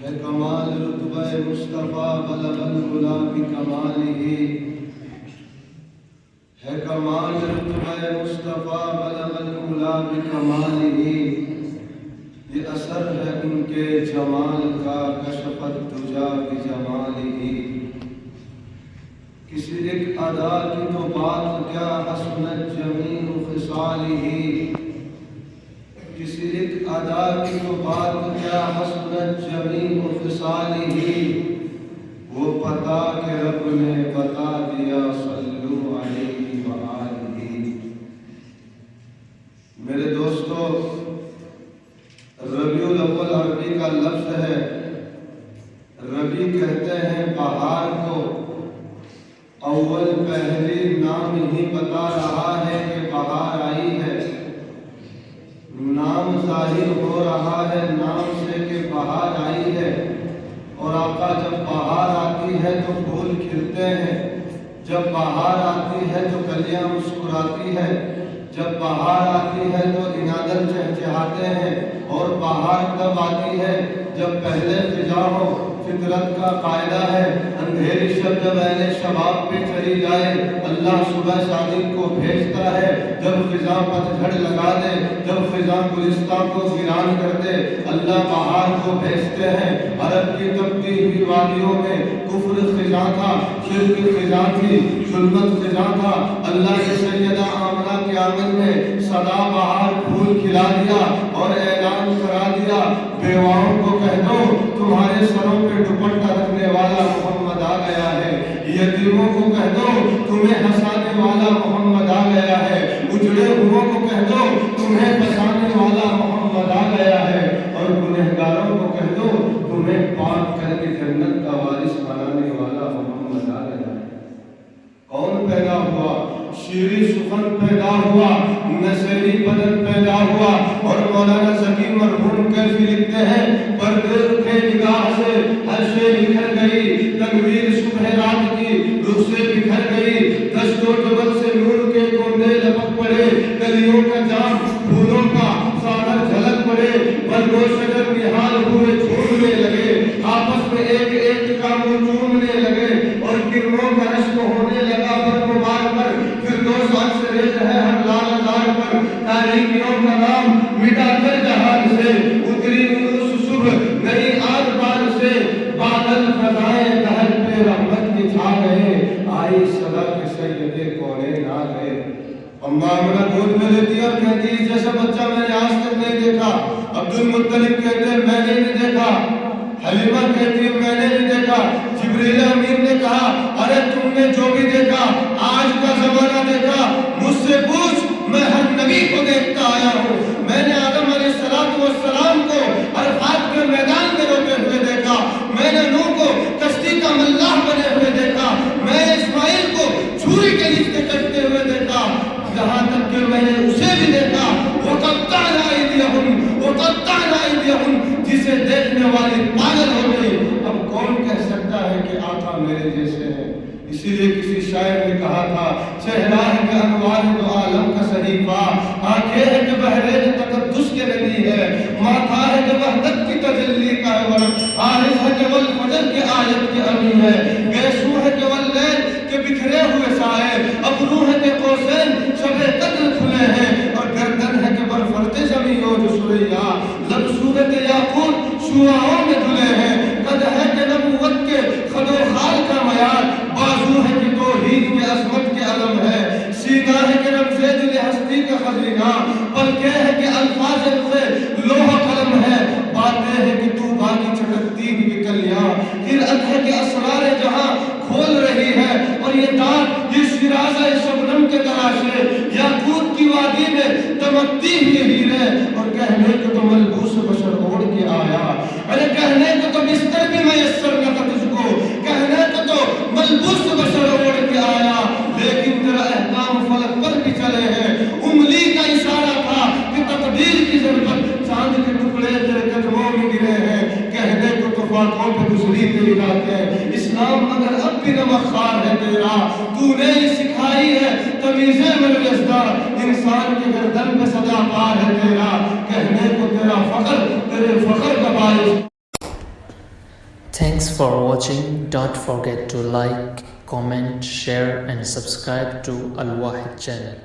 ہے کمال رتبہ مصطفیٰ بلغ العلا بکمالہ، ہے کمال رتبہ مصطفیٰ بلغ العلا بکمالہ، یہ اثر ہے ان کے جمال کا کشف الدجا بجمالہ۔ کسی ایک ادا کی تو بات کیا حسنت جمیع خصالہ، کسی ایک ادا کی تو بات کیا حسنت جمیع خصالہ، وہ پتا کہ رب نے بتا دیا صلو علیہ وآلہ۔ میرے دوستو، ربیع الاول عربی کا لفظ ہے۔ ربیع کہتے ہیں بہار کو۔ اول پہلی نام ہی بتا رہا ہے کہ بہار آئی ہے، نام ظاہر ہو رہا ہے نام سے کہ بہار آئی ہے۔ اور آقا جب بہار آتی ہے تو پھول کھلتے ہیں، جب بہار آتی ہے تو کلیاں مسکراتی ہے، جب بہار آتی ہے تو انادل چہچہاتے ہیں۔ اور بہار تب آتی ہے جب پہلے فضا ہو۔ فطرت کا قاعدہ ہے، اندھیری شب جب اہل شباب پہ چلی جائے اللہ صبح صادق کو بھیجتا ہے۔ جب فضا پتجھڑ لگا دے، جب فضا گلستان کو ویران کر دے، اللہ بہار کو بھیجتے ہیں۔ عرب کی تپتی ہوئی وادیوں میں کفر خزاں تھا، شرک خزاں تھی، ظلمت خزاں تھا۔ اللہ کے سیدہ آمنہ کے آنگن میں سدا بہار پھول کھلا دیا اور اعلان کرا دیا، بیواؤں کو کہہ دو تمہارے سروں پہ دوپٹہ رکھنے والا محمد آ گیا ہے، یتیموں کو کہہ دو تمہیں ہنسانے والا محمد آ گیا ہے، اجڑے ہوئوں کو کہہ دو تمہیں بچانے والا محمد آ گیا ہے، اور گنہگاروں کو کہہ دو تمہیں پاک کر کے جنت کا وارث بنانے والا محمد آ گیا ہے۔ کون پیدا ہوا؟ شیریں سخن پیدا ہوا، نصیری بدن پیدا ہوا۔ اور مولانا ذکی مرحوم کیفی لکھتے ہیں، پردے اٹھے نگاہ سے ہر شے نکھر گئی، تنویر صبح رات کی رخ سے بکھر گئی، دشت و جبل سے نور کے کوندے لپک پڑے، کلیوں کا جام پھولوں کا ساغر جھلک پڑے، برگ و شجر نہال ہوئے جھومنے لگے، آپس میں ایک ایک کا منہ چومنے لگے، اور کرنوں کا رشک ہونے لگا برگ و بار پر، فردوس آج سے ریز ہے ہر لال ازار پر، تاریکیوں کا نام مٹا کر جہان سے، اتری انوس صبح نئی آج بار سے، بادل فضائیں دہر پہ رحمت کے چھا گئے، آئی صدا کے سیدے کونین آ گئے۔ اماں آمنہ گود میں لیتی اور کہتی اس جیسا بچہ میں نے آج تک نہیں دیکھا۔ عبد المطلب کہتے ہیں میں نے نہیں دیکھا۔ حلیمہ کہتی ہے میں نے نہیں دیکھا۔ جبریل امین نے کہا ارے تم نے جو بھی دیکھا آج کا زمانہ دیکھا، مجھ سے پوچھ میں ہر نبی کو دیکھتا آیا ہوں۔ میں نے آدم علیہ السلام کو عرفات کے میدان میں روتے ہوئے دیکھا، میں نے نوح کو کشتی کا ملاح بنے ہوئے دیکھا، میں نے اسماعیل کو چھری کے رشتے کٹتے ہوئے دیکھا، یہاں تک کہ میں نے اسے بھی دیکھا وَقَطَّعْنَا أَيْدِيَهُمْ وَقَطَّعْنَا أَيْدِيَهُمْ، جسے دیکھنے والی پاگل ہو گئی۔ اب کون کہہ سکتا ہے کہ آقا میرے جیسے ہیں؟ اسی لیے کسی شاعر نے کہا تھا چہرہ ہے کہ انوار ہے تو عالم کا صحیفہ، آنکھیں ہے کہ بحرین تقدس کے نبی ہے، ماتھا ہے کہ وحدت کی تجلی کا ہے ورق، عارض ہے کہ والفجر کے آیت کے امی ہے، گیسو ہے کہ واللیل کے بکھرے ہوئے سائے، ابرو ہے کہ قوسین شب قدر کھلے ہیں، اور گردن ہے کہ برفرت زمین ہو جو سریا، لب صورت یاقوت شعاعوں میں دھلے ہیں، قد ہے کہ نبوت کے خد و خال کا معیار، بازو ہے کہ توحید کے عظمت کے علم ہے، سینہ ہے کہ رمز دل ہستی کا خزینہ، پلکیں ہے کہ الفاظ سے لوح قلم ہے، باتیں ہے کہ طوبا کی چٹکتی ہوئی کلیاں، قرأت ہے کہ اسرار جہاں کھول رہی ہے، اور یہ دار یہ شرازہ شبنم کے تراشے، یاقوت کی وادی میں دمکتی ہوئی ہیرے، اور کہنے کو تو ملبوس بشر اوڑھ کے آیا، ارے کہنے کو تو بستر بھی میسر نہ تھا تجھ کو، کہنے کو تو ملبوس بشر اوڑھ کے آیا، لیکن تیرا احکام فلک پر بھی چلے ہیں، انگلی کا اشارہ تھا کہ تقدیر کی ضرورت، چاند کے ٹکڑے تیرے قدموں میں گرے ہیں، کہنے کو تو فاقوں پہ گزری تیری راتیں، اسلام مگر اب بھی نمخار ہے تیرا، تو نے ہی سکھائی ہے تمیزیں ملوزدہ، انسان کے گردن پہ صدا پار ہے تیرا، کہنے کو تیرا فخر تیرے فخر کا باعث Thanks for watching. Don't forget to like, comment, share and subscribe to Al Wahid channel.